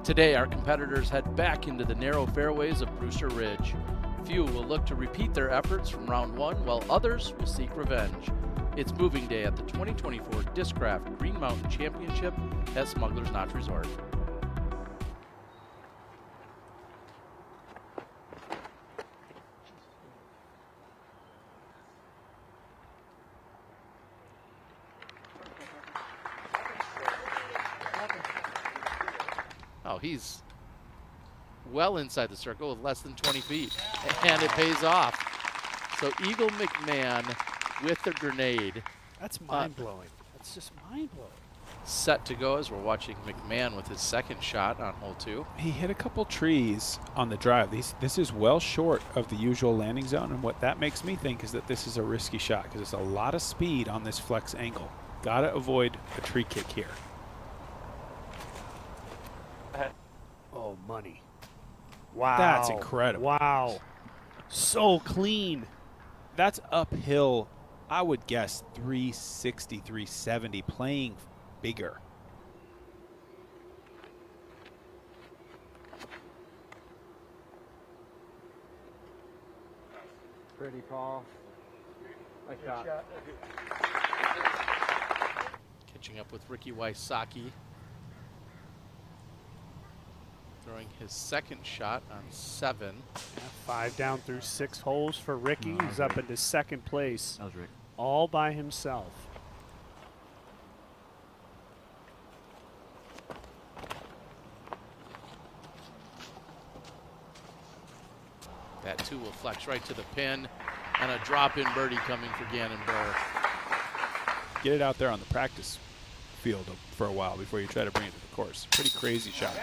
Today, our competitors head back into the narrow fairways of Brewster Ridge. Few will look to repeat their efforts from round one, while others will seek revenge. It's moving day at the 2024 Discraft Green Mountain Championship at Smuggler's Notch Resort. Oh, he's well inside the circle with less than 20 feet, and it pays off. So Eagle McMahon with the grenade. That's mind-blowing. That's just mind-blowing. Set to go as we're watching McMahon with his second shot on hole 2. He hit a couple trees on the drive. This is well short of the usual landing zone, and what that makes me think is that this is a risky shot because there's a lot of speed on this flex angle. Gotta avoid a tree kick here. Oh, money. Wow. That's incredible. Wow. So clean. That's uphill, I would guess 360, 370, playing bigger. Pretty, Paul. Like that. Catching up with Ricky Wysocki. Throwing his second shot on 7. Yeah, 5 down through 6 holes for Ricky. He's up into second place. That was Rick. All by himself. That 2 will flex right to the pin, and a drop-in birdie coming for Gannon Burr. Get it out there on the practice field for a while before you try to bring it to the course. Pretty crazy shot.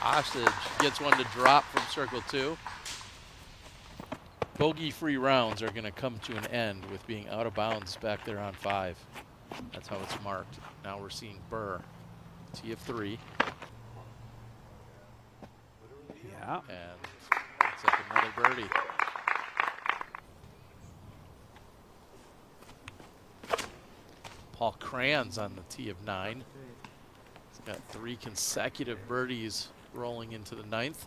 Osage gets one to drop from circle 2. Bogey-free rounds are going to come to an end with being out of bounds back there on 5. That's how it's marked. Now we're seeing Burr, tee of 3. Yeah. And it's like another birdie. Paul Kranz on the tee of 9. He's got 3 consecutive birdies rolling into the 9th.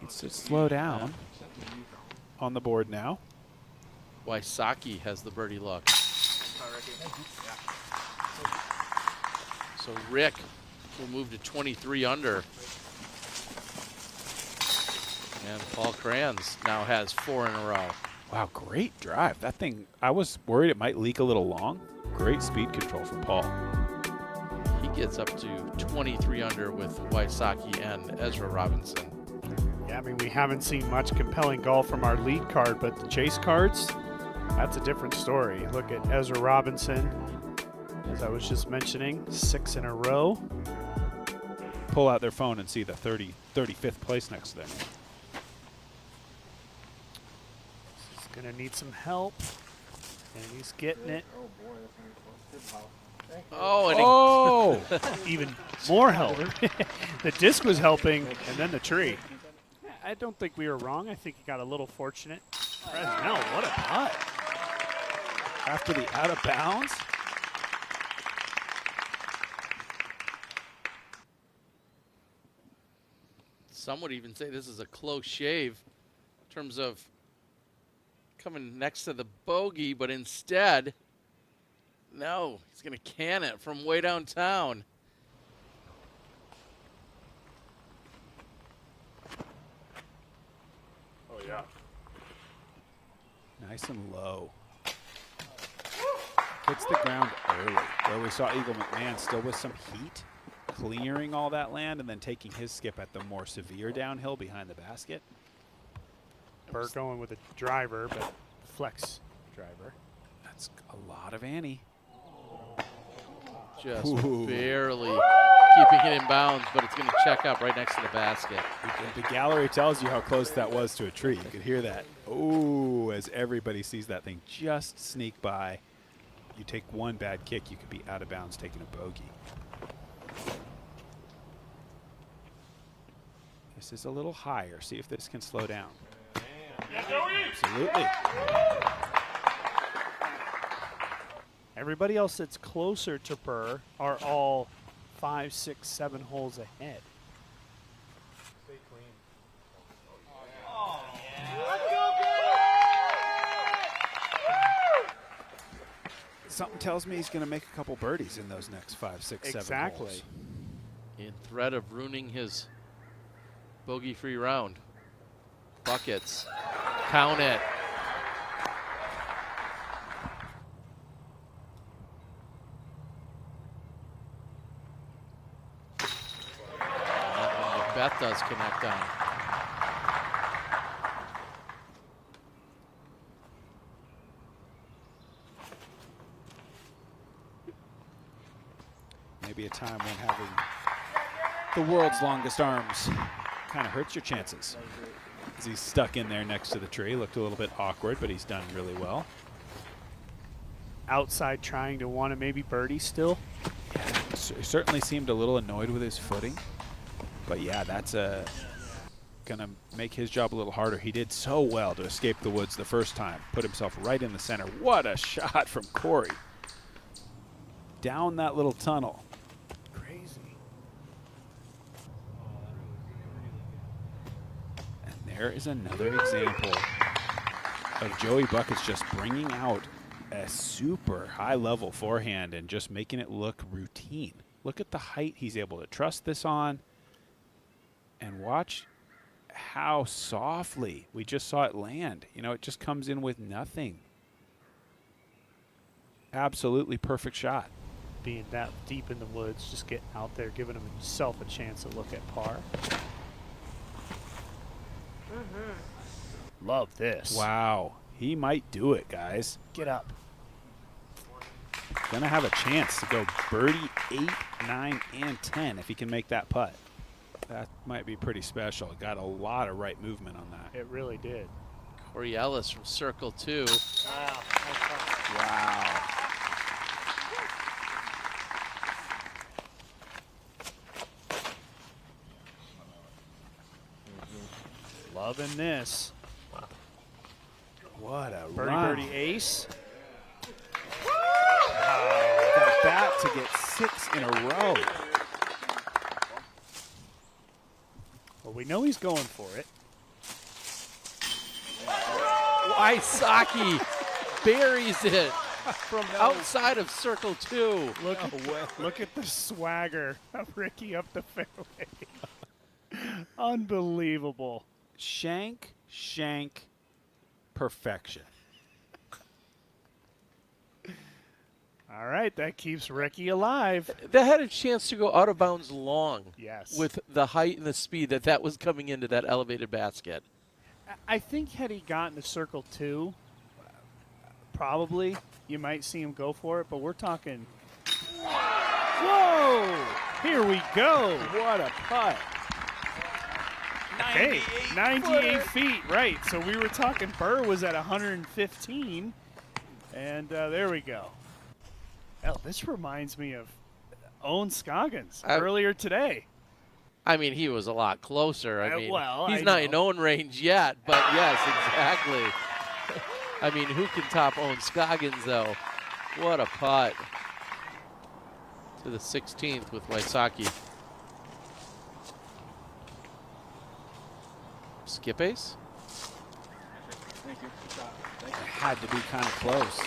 Needs to slow down on the board now. Wysocki has the birdie luck. So Rick will move to 23 under. And Paul Kranz now has 4 in a row. Wow, great drive. That thing, I was worried it might leak a little long. Great speed control from Paul. He gets up to 23 under with Wysocki and Ezra Robinson. Yeah, I mean, we haven't seen much compelling golf from our lead card, but the chase cards, that's a different story. Look at Ezra Robinson, as I was just mentioning, 6 in a row. Pull out their phone and see the 35th place next to them. He's going to need some help, and he's getting it. Oh, and Even more help. The disc was helping, and then the tree. I don't think we were wrong. I think he got a little fortunate. Fresnel, what a putt. After the out of bounds. some would even say this is a close shave in terms of coming next to the bogey, but instead, no, he's going to can it from way downtown. Oh, yeah. Nice and low. Hits the ground early, where we saw Eagle McMahon still with some heat, clearing all that land and then taking his skip at the more severe downhill behind the basket. Burr going with a driver, but flex driver. That's a lot of Annie. Just Ooh. barely keeping it in bounds, but it's going to check up right next to the basket. The gallery tells you how close that was to a tree. You could hear that. Oh, as everybody sees that thing just sneak by. You take one bad kick, you could be out of bounds taking a bogey. This is a little higher. See if this can slow down. Absolutely. Everybody else that's closer to Burr are all 5, 6, 7 holes ahead. Something tells me he's going to make a couple birdies in those next 5, 6, 7 holes. In threat of ruining his bogey-free round. Buckets. Count it. That one Beth does connect on. Maybe a time when having the world's longest arms kind of hurts your chances. As he's stuck in there next to the tree. Looked a little bit awkward, but he's done really well. Outside trying to want to maybe birdie still. Yeah, certainly seemed a little annoyed with his footing. But yeah, that's going to make his job a little harder. He did so well to escape the woods the first time. Put himself right in the center. What a shot from Corey. Down that little tunnel. There is another example of Joey Buckets just bringing out a super high-level forehand and just making it look routine. Look at the height he's able to trust this on. And watch how softly we just saw it land. You know, it just comes in with nothing. Absolutely perfect shot. Being that deep in the woods, just getting out there, giving himself a chance to look at par. Love this. Wow. He might do it, guys. Get up. Gonna have a chance to go birdie 8, 9, and 10 if he can make that putt. That might be pretty special. Got a lot of right movement on that. It really did. Corey Ellis from Circle 2. Wow. Loving this. What a Birdie, run. birdie, ace. Got that to get 6 in a row. Well, we know he's going for it. Wysocki buries it from outside of Circle 2. Look at the swagger of Ricky up the fairway. Unbelievable. Shank, perfection. All right, that keeps Ricky alive. That had a chance to go out of bounds long. Yes. With the height and the speed that was coming into that elevated basket. I think had he gotten to Circle 2, probably you might see him go for it, but we're talking. Whoa! Here we go. What a putt. Okay, 98 feet, right. So we were talking Burr was at 115, and there we go. Oh, this reminds me of Owen Scoggins earlier today. I mean, he was a lot closer. I mean, he's I not know. in Owen range yet, but yes, exactly. I mean, who can top Owen Scoggins, though? What a putt. To the 16th with Wysocki. Skip ace? Thank you. Good shot. It had to be kind of close.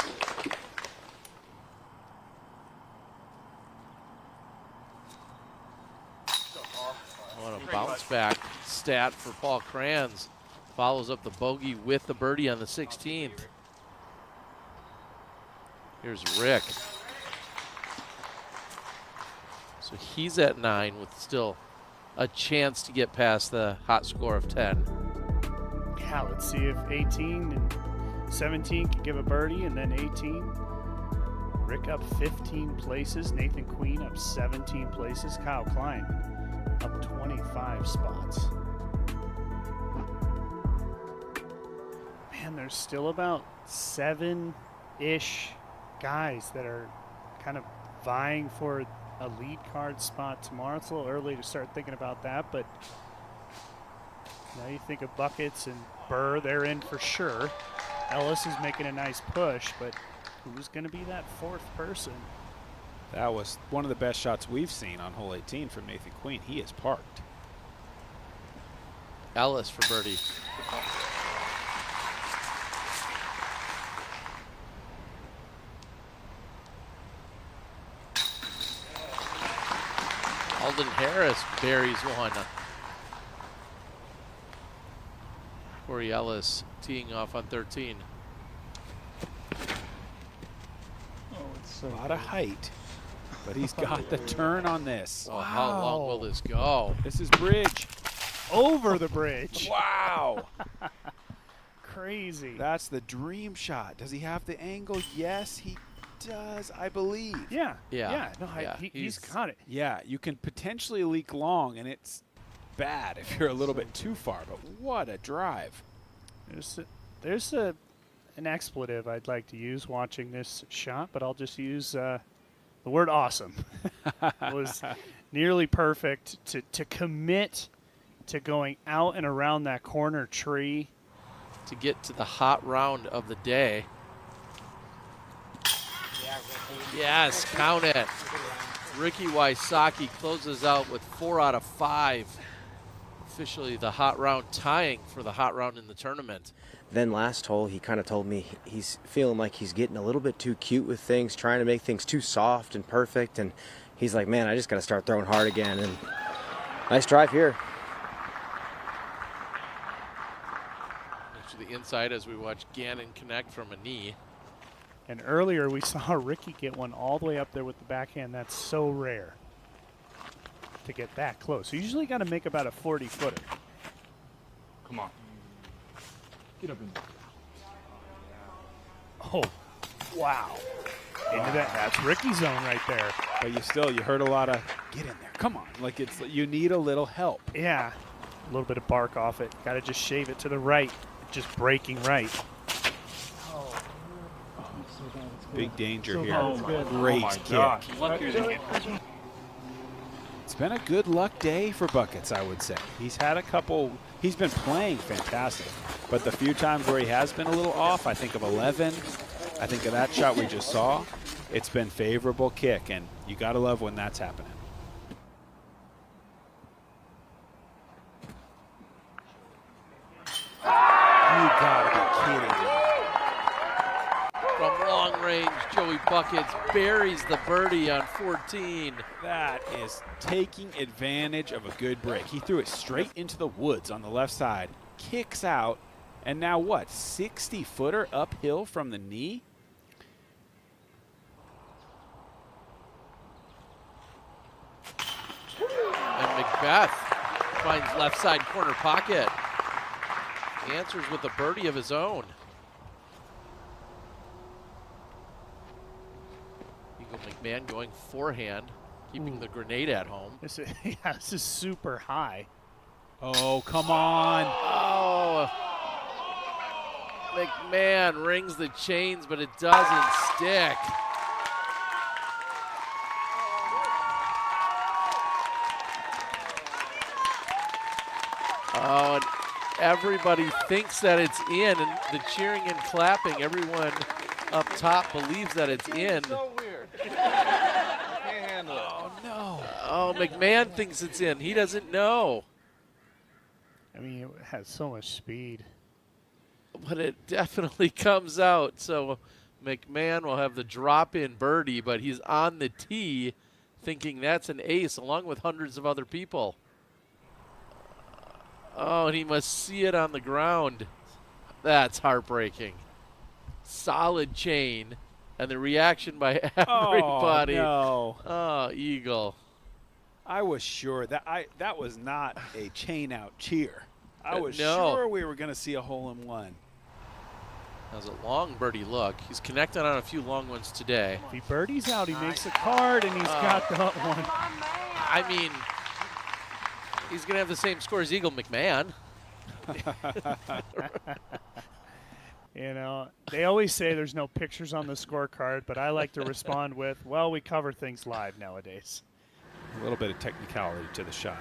What a bounce back stat for Paul Kranz. Follows up the bogey with the birdie on the 16th. Here's Rick. So he's at 9 with still a chance to get past the hot score of 10. Yeah, let's see if 18 and 17 can give a birdie, and then 18. Rick up 15 places. Nathan Queen up 17 places. Kyle Klein up 25 spots. Man, there's still about 7-ish guys that are kind of vying for a lead card spot tomorrow. It's a little early to start thinking about that, but now you think of Buckets and Burr, they're in for sure. Ellis is making a nice push, but who's going to be that fourth person? That was one of the best shots we've seen on hole 18 from Nathan Queen. He is parked. Ellis for birdie. Alden Harris buries one. Corey Ellis teeing off on 13. Oh, it's so A lot of height, but he's got the turn on this. Oh, how long will this go? This is bridge. Over the bridge. Wow. Crazy. That's the dream shot. Does he have the angle? Yes, he does, I believe. Yeah. Yeah. No, Yeah, he's got it. Yeah, you can potentially leak long, and it's bad if you're a little bit too far, but what a drive. There's an expletive I'd like to use watching this shot, but I'll just use the word awesome. It was nearly perfect to commit to going out and around that corner tree. To get to the hot round of the day. Yes, count it. Ricky Wysocki closes out with 4 out of 5. Officially the hot round, tying for the hot round in the tournament. Then last hole, he kind of told me he's feeling like he's getting a little bit too cute with things, trying to make things too soft and perfect. And he's like, man, I just got to start throwing hard again. And nice drive here. To the inside as we watch Gannon connect from a knee. And earlier we saw Ricky get one all the way up there with the backhand. That's so rare to get that close. You usually got to make about a 40-footer. Come on. Get up in there. Oh, wow. Into that. That's Ricky's zone right there. But you heard a lot of, get in there, come on. Like you need a little help. Yeah. A little bit of bark off it. Got to just shave it to the right. Just breaking right. Big danger here. Oh, my Great kick. gosh. Luckier than him. It's been a good luck day for Buckets, I would say. He's had a couple, he's been playing fantastic, but the few times where he has been a little off, I think of 11, I think of that shot we just saw, it's been favorable kick, and you got to love when that's happening. You got to be kidding me. From long range, Joey Buckets buries the birdie on 14. That is taking advantage of a good break. He threw it straight into the woods on the left side, kicks out, and now what, 60-footer uphill from the knee? And Macbeth finds left side corner pocket. Answers with a birdie of his own. Eagle McMahon going forehand, keeping the grenade at home. This is super high. Oh, come on. Oh, McMahon rings the chains, but it doesn't stick. Oh, and everybody thinks that it's in, and the cheering and clapping, everyone up top believes that it's in. So weird. I can't handle it. Oh, no. Oh, McMahon thinks it's in. He doesn't know. I mean, it has so much speed. But it definitely comes out. So McMahon will have the drop-in birdie, but he's on the tee thinking that's an ace along with hundreds of other people. Oh, and he must see it on the ground. That's heartbreaking. Solid chain, and the reaction by everybody. Oh, no. Oh, Eagle. I was sure that was not a chain out cheer. I was No. sure we were going to see a hole in one. That was a long birdie look. He's connected on a few long ones today. If he birdies out, he makes a card, and he's got that one. I mean, he's going to have the same score as Eagle McMahon. You know, they always say there's no pictures on the scorecard, but I like to respond with, well, we cover things live nowadays. A little bit of technicality to the shot.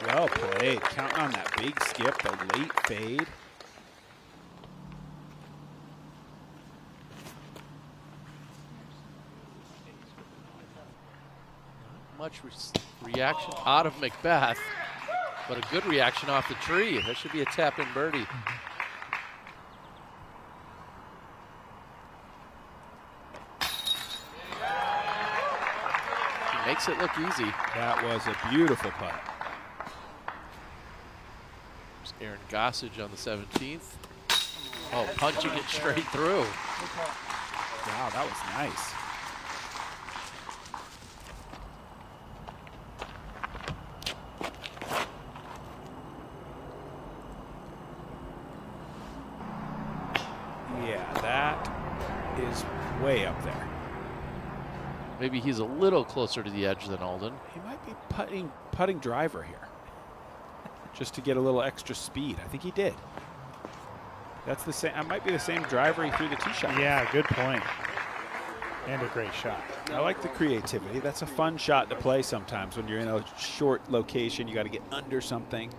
Well played. Counting on that big skip, the late fade. much reaction out of Macbeth, but a good reaction off the tree. That should be a tap-in birdie. He makes it look easy. That was a beautiful putt. There's Aaron Gossage on the 17th. Oh, punching it straight through. Wow, that was nice. Yeah, that is way up there. Maybe he's a little closer to the edge than Alden. He might be putting driver here, just to get a little extra speed. I think he did. That's the same. It might be the same driver he threw the tee shot. Yeah, good point. And a great shot. I like the creativity. That's a fun shot to play sometimes when you're in a short location. You got to get under something.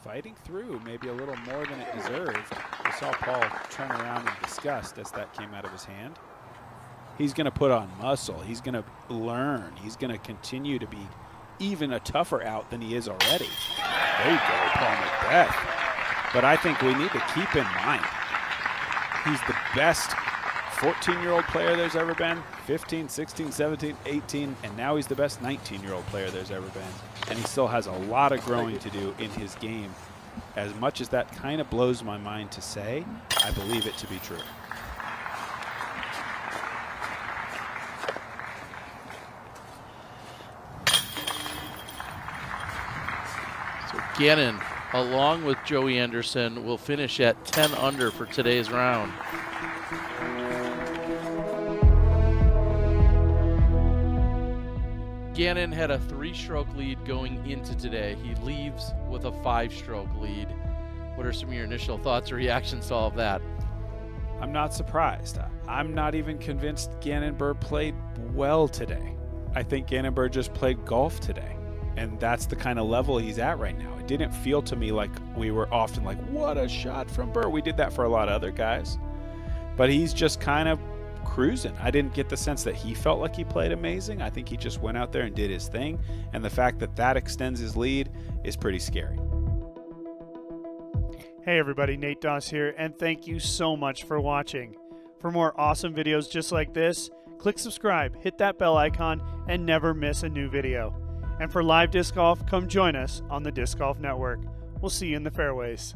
Fighting through maybe a little more than it deserved. We saw Paul turn around in disgust as that came out of his hand. He's going to put on muscle. He's going to learn. He's going to continue to be even a tougher out than he is already. There you go, Paul Macbeth. But I think we need to keep in mind, he's the best 14-year-old player there's ever been, 15, 16, 17, 18, and now he's the best 19-year-old player there's ever been. And he still has a lot of growing to do in his game. As much as that kind of blows my mind to say, I believe it to be true. Gannon, along with Joey Anderson, will finish at 10 under for today's round. Gannon had a 3-stroke lead going into today. He leaves with a 5-stroke lead. What are some of your initial thoughts or reactions to all of that? I'm not surprised. I'm not even convinced Gannon Burr played well today. I think Gannon Burr just played golf today. And that's the kind of level he's at right now. It didn't feel to me like we were often like, what a shot from Burr. We did that for a lot of other guys. But he's just kind of cruising. I didn't get the sense that he felt like he played amazing. I think he just went out there and did his thing. And the fact that that extends his lead is pretty scary. Hey everybody, Nate Doss here, and thank you so much for watching. For more awesome videos just like this, click subscribe, hit that bell icon, and never miss a new video. And for live disc golf, come join us on the Disc Golf Network. We'll see you in the fairways.